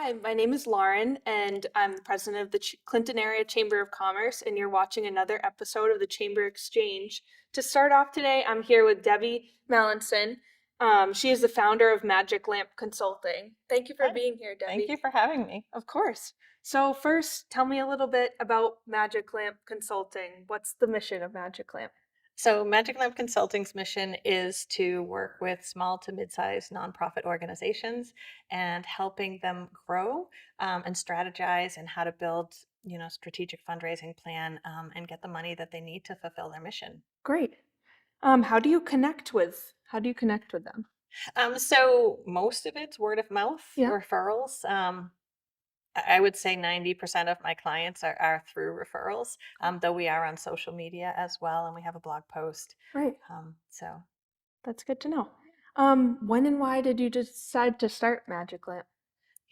Hi, my name is Lauren, and I'm the president of the Clinton Area Chamber of Commerce, and you're watching another episode of the Chamber Exchange. To start off today, I'm here with Debbi Mallinson. She is the founder of Magic Lamp Consulting. Thank you for Hi, being here, thank Debbi. you for having me. Of course. So first, tell me a little bit about Magic Lamp Consulting. What's the mission of Magic Lamp? So, Magic Lamp Consulting's mission is to work with small to mid-sized nonprofit organizations and helping them grow and strategize and how to build, strategic fundraising plan and get the money that they need to fulfill their mission. Great. How do you connect with them? So most of it's word of mouth Yeah. referrals. I would say 90% of my clients are through referrals, though we are on social media as well, and we have a blog post. Right. So That's good to know. When and why did you decide to start Magic Lamp?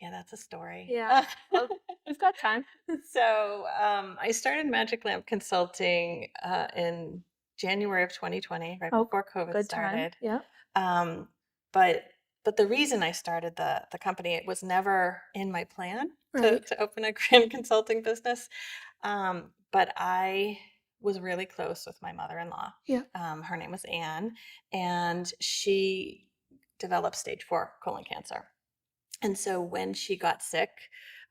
yeah, that's a story. Yeah. Well, we've got time. So I started Magic Lamp Consulting in January of 2020, right Oh, before COVID good time. started. Yeah. Um, but but the reason I started the company, it was never in my plan Right. to open a grand consulting business. But I was really close with my mother-in-law. Yeah. Her name was Anne, and she developed stage 4 colon cancer. And so when she got sick,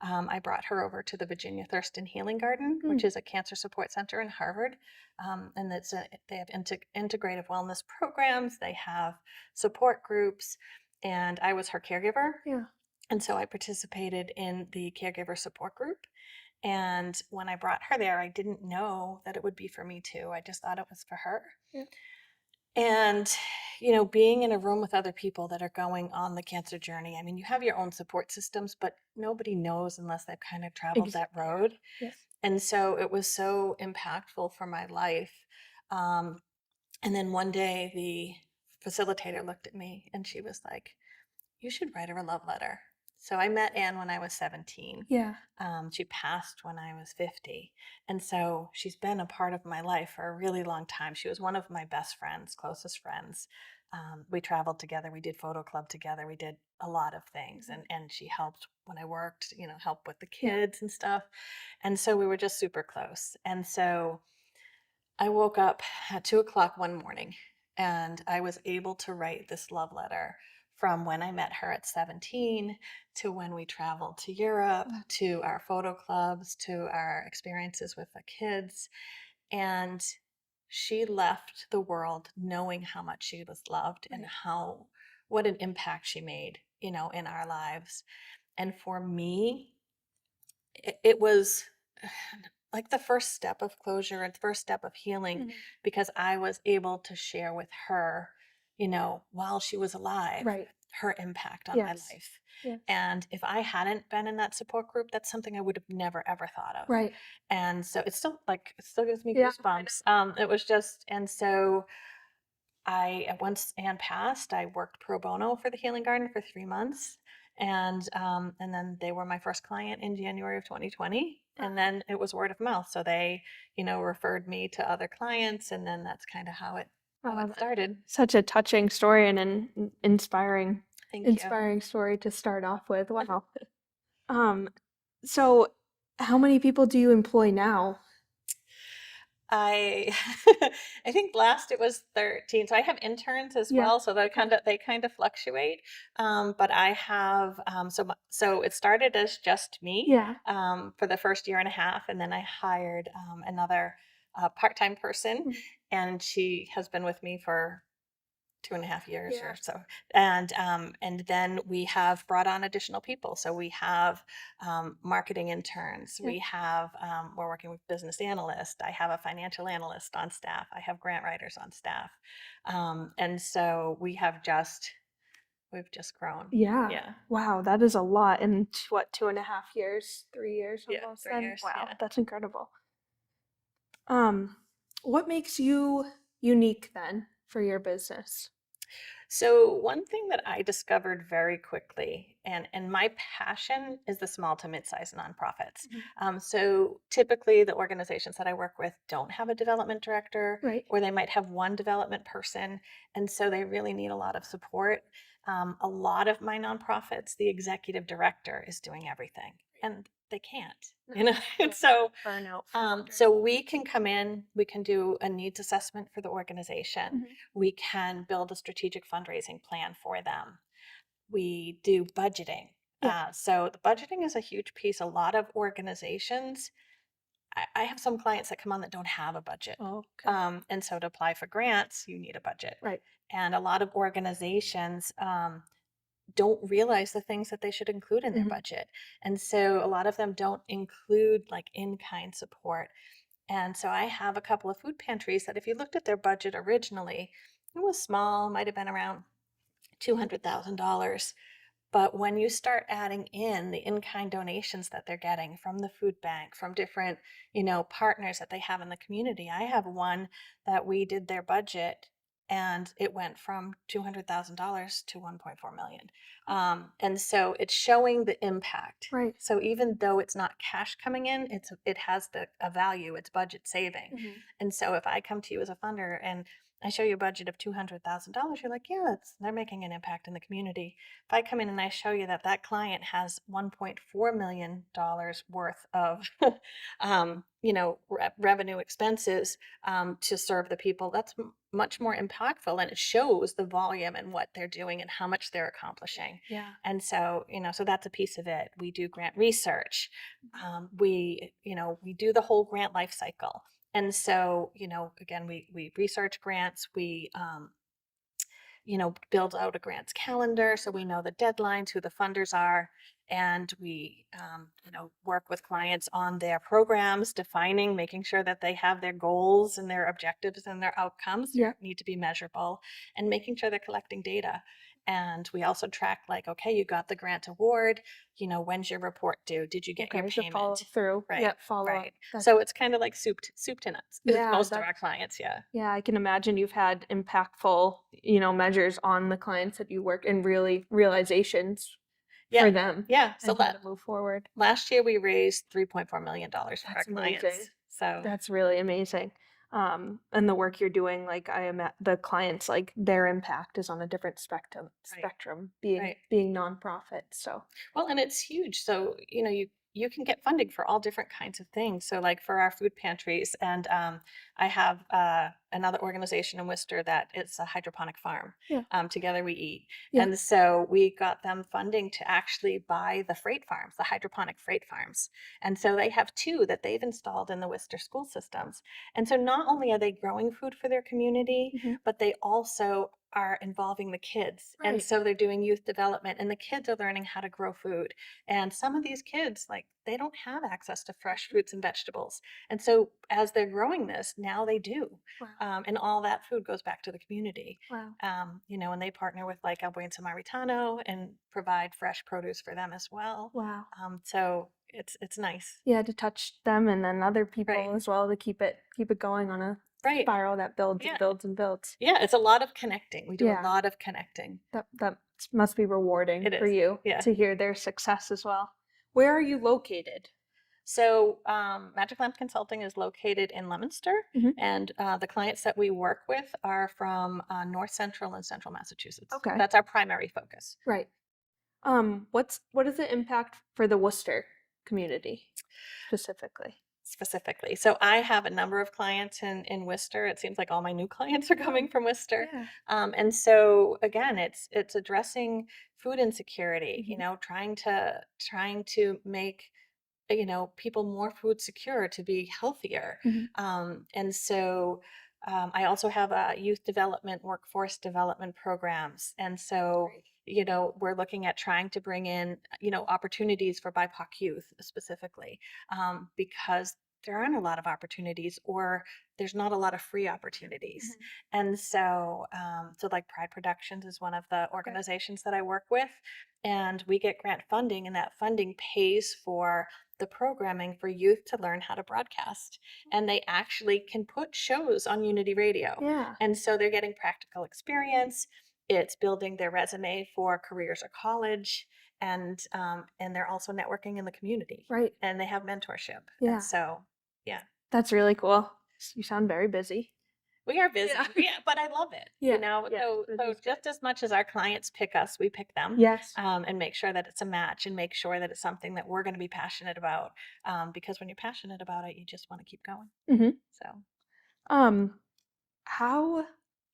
I brought her over to the Virginia Thurston Healing Garden, Mm. which is a cancer support center in Harvard. And they have integrative wellness programs, they have support groups, and I was her caregiver. Yeah. And so I participated in the caregiver support group. And when I brought her there, I didn't know that it would be for me too. I just thought it was for her. Yeah. And, being in a room with other people that are going on the cancer journey, I mean, you have your own support systems, but nobody knows unless they've kind of traveled that Exactly. road. Yeah. And so it was so impactful for my life. Um, and then one day the facilitator looked at me and she was like, "You should write her a love letter." So I met Anne when I was 17. Yeah. She passed when I was 50. And so she's been a part of my life for a really long time. She was one of my best friends, closest friends. We traveled together. We did photo club together. We did a lot of things. And she helped when I worked, help with the Yeah. kids and stuff. And so we were just super close. And so I woke up at 2 o'clock one morning and I was able to write this love letter from when I met her at 17 to when we traveled to Europe, Mm. to our photo clubs, to our experiences with the kids. And she left the world knowing how much she was loved and Right. what an impact she made, in our lives. And for me, it was like the first step of closure and the first step of healing Mhm. because I was able to share with her, while she was alive, Right. her impact on my Yes. life. Yes. And if I hadn't been in that support group, that's something I would have never ever thought of. Right. And so it still gives me Yeah. I know. goosebumps. It was just, and so once Anne passed, I worked pro bono for the Healing Garden for 3 months, and then they were my first client in January of 2020, and then it was word of mouth. So they, referred me to other clients, and then that's kind of how Wow, it started. such a touching story and an inspiring, Thank you. inspiring story to start off with. Wow. Um, so how many people do you employ now? I I think last it was 13. So I have interns as Yeah. well, so Okay. they kind of fluctuate. But I have so it started as just me Yeah. for the first year and a half, and then I hired another part-time person, Mhm. and she has been with me for 2.5 years Yeah. or so. And then we have brought on additional people. So we have marketing interns. Yeah. We're working with business analysts. I have a financial analyst on staff. I have grant writers on staff. And so we've just grown. Yeah. Yeah. Wow, that is a lot in what, 2.5 years, 3 years Yeah. almost 3 years. Wow, Yeah. that's incredible. Um, what makes you unique then for your business? So, one thing that I discovered very quickly and my passion is the small to mid-sized nonprofits. Mhm. So typically the organizations that I work with don't have a development director, Right. or they might have one development person, and so they really need a lot of support. A lot of my nonprofits, the executive director is doing everything, and they can't, No. you know. And Yeah. so Burnout factor. so we can come in, we can do a needs assessment for the organization. Mhm. We can build a strategic fundraising plan for them. We do budgeting. Yeah. So the budgeting is a huge piece. A lot of organizations, I have some clients that come on that don't have a budget. Oh, okay. And so to apply for grants, you need a budget. Right. And a lot of organizations don't realize the things that they should include in their Mhm. budget. And so a lot of them don't include like in-kind support. And so I have a couple of food pantries that if you looked at their budget originally, it was small, might have been around $200,000. But when you start adding in the in-kind donations that they're getting from the food bank, from different, partners that they have in the community. I have one that we did their budget and it went from $200,000 to 1.4 million. And so it's showing the impact. Right. So even though it's not cash coming in, it has a value, it's budget saving. Mhm. And so if I come to you as a funder and I show you a budget of $200,000, you're like, yeah, they're making an impact in the community. If I come in and I show you that that client has $1.4 million worth of, revenue expenses to serve the people, that's much more impactful, and it shows the volume and what they're doing and how much they're accomplishing. Yeah. And so, so that's a piece of it. We do grant research. We do the whole grant life cycle. And so, again, we research grants, we build out a grants calendar so we know the deadlines, who the funders are, and we, work with clients on their programs, defining, making sure that they have their goals and their objectives and their outcomes Yeah. need to be measurable, and making sure they're collecting data. And we also track, like, okay, you got the grant award, when's your report due? Did you get your Okay. So follow payment? through. Right, Yeah. Follow up. right. That's So it's kind of like soup to nuts with yeah. most of our That's clients. Yeah. yeah. I can imagine you've had impactful, measures on the clients that you work and really realizations Yeah. for them Yeah. So and how to move forward. last year we raised $3.4 million for our That's amazing. clients. So That's really amazing. And the work you're doing, like I am at the clients, like their impact is on a different right, spectrum, being right. being nonprofit. So Well, and it's huge. So, you can get funding for all different kinds of things. So, like for our food pantries, and I have another organization in Worcester that it's a hydroponic farm. yeah, Together we eat. yeah, And so we got them funding to actually buy the freight farms, the hydroponic freight farms. And so they have two that they've installed in the Worcester school systems. And so not only are they growing food for their community, hmm but they also are involving the kids. And right, so they're doing youth development, and the kids are learning how to grow food. And some of these kids, like, they don't have access to fresh Mhm. fruits and vegetables. And so as they're growing this, now they do. Wow, And all that food goes back to the community. wow, And they partner with like El Buen Samaritano and provide fresh produce for them as well. wow. So it's nice. Yeah, to touch them and then other Right. people as well to keep it going on a Right. spiral that builds and Yeah. builds and builds. Yeah. It's a lot of connecting. We do a Yeah, lot of connecting. that must be rewarding It for is. you Yeah. to hear their success as well. Where are you located? So, Magic Lamp Consulting is located in Leominster, Mhm. and the clients that we work with are from North Central and Central Massachusetts. Okay. That's our primary focus. Right. What is the impact for the Worcester community specifically? Specifically. So I have a number of clients in Worcester. It seems like all my new clients are coming from Worcester. Yeah. And so again, it's addressing food insecurity, Mhm. trying to make people more food secure to be healthier. Mhm. And so I also have a youth development, workforce development programs. And so, Great. we're looking at trying to bring in, opportunities for BIPOC youth specifically, because there aren't a lot of opportunities, or there's not a lot of free opportunities. Mhm. And so, so like Pride Productions is one of the Okay. organizations that I work with, and we get grant funding, and that funding pays for the programming for youth to learn how to broadcast. And they actually can put shows on Unity Radio. Yeah. And so they're getting practical experience. It's building their resume for careers or college. and they're also networking in the community, Right. and they have mentorship. Yeah. And so, yeah, That's really cool. You sound very busy. we are busy. Yeah. Yeah, but I love it. Yeah. You know, Yeah. so Busy's good. just as much as our clients pick us, we pick them. Yes. And make sure that it's a match, and make sure that it's something that we're going to be passionate about. Because when you're passionate about it, you just want to keep going. Mm-hmm. So. Um, how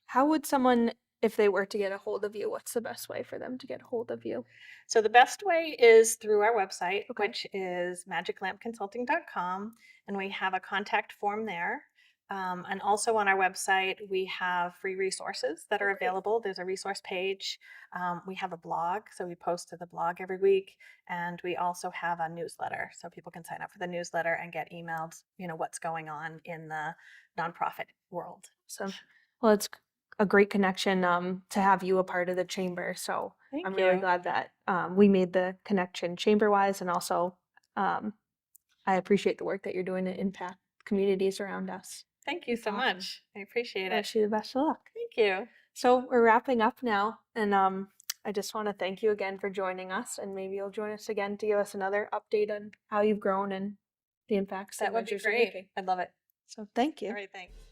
how would someone, if they were to get a hold of you, what's the best way for them to get a hold of you? So the best way is through our website, Okay. which is magiclampconsulting.com, and we have a contact form there. And also on our website, we have free resources that are Okay. available. There's a resource page. We have a blog, so we post to the blog every week, and we also have a newsletter, so people can sign up for the newsletter and get emailed, what's going on in the nonprofit world. Awesome. Well, it's a great connection to have you a part of the chamber. So I'm Thank really you. glad that we made the connection chamber wise, and also um, I appreciate the work that you're doing to impact communities around us. Thank you so Awesome. much. I appreciate I it. wish you the best of luck. Thank you. So we're wrapping up now, and I just want to thank you again for joining us, and maybe you'll join us again to give us another update on how you've grown and the impacts That and would be measures you're great. making. I'd love it. So thank you. All right, thanks.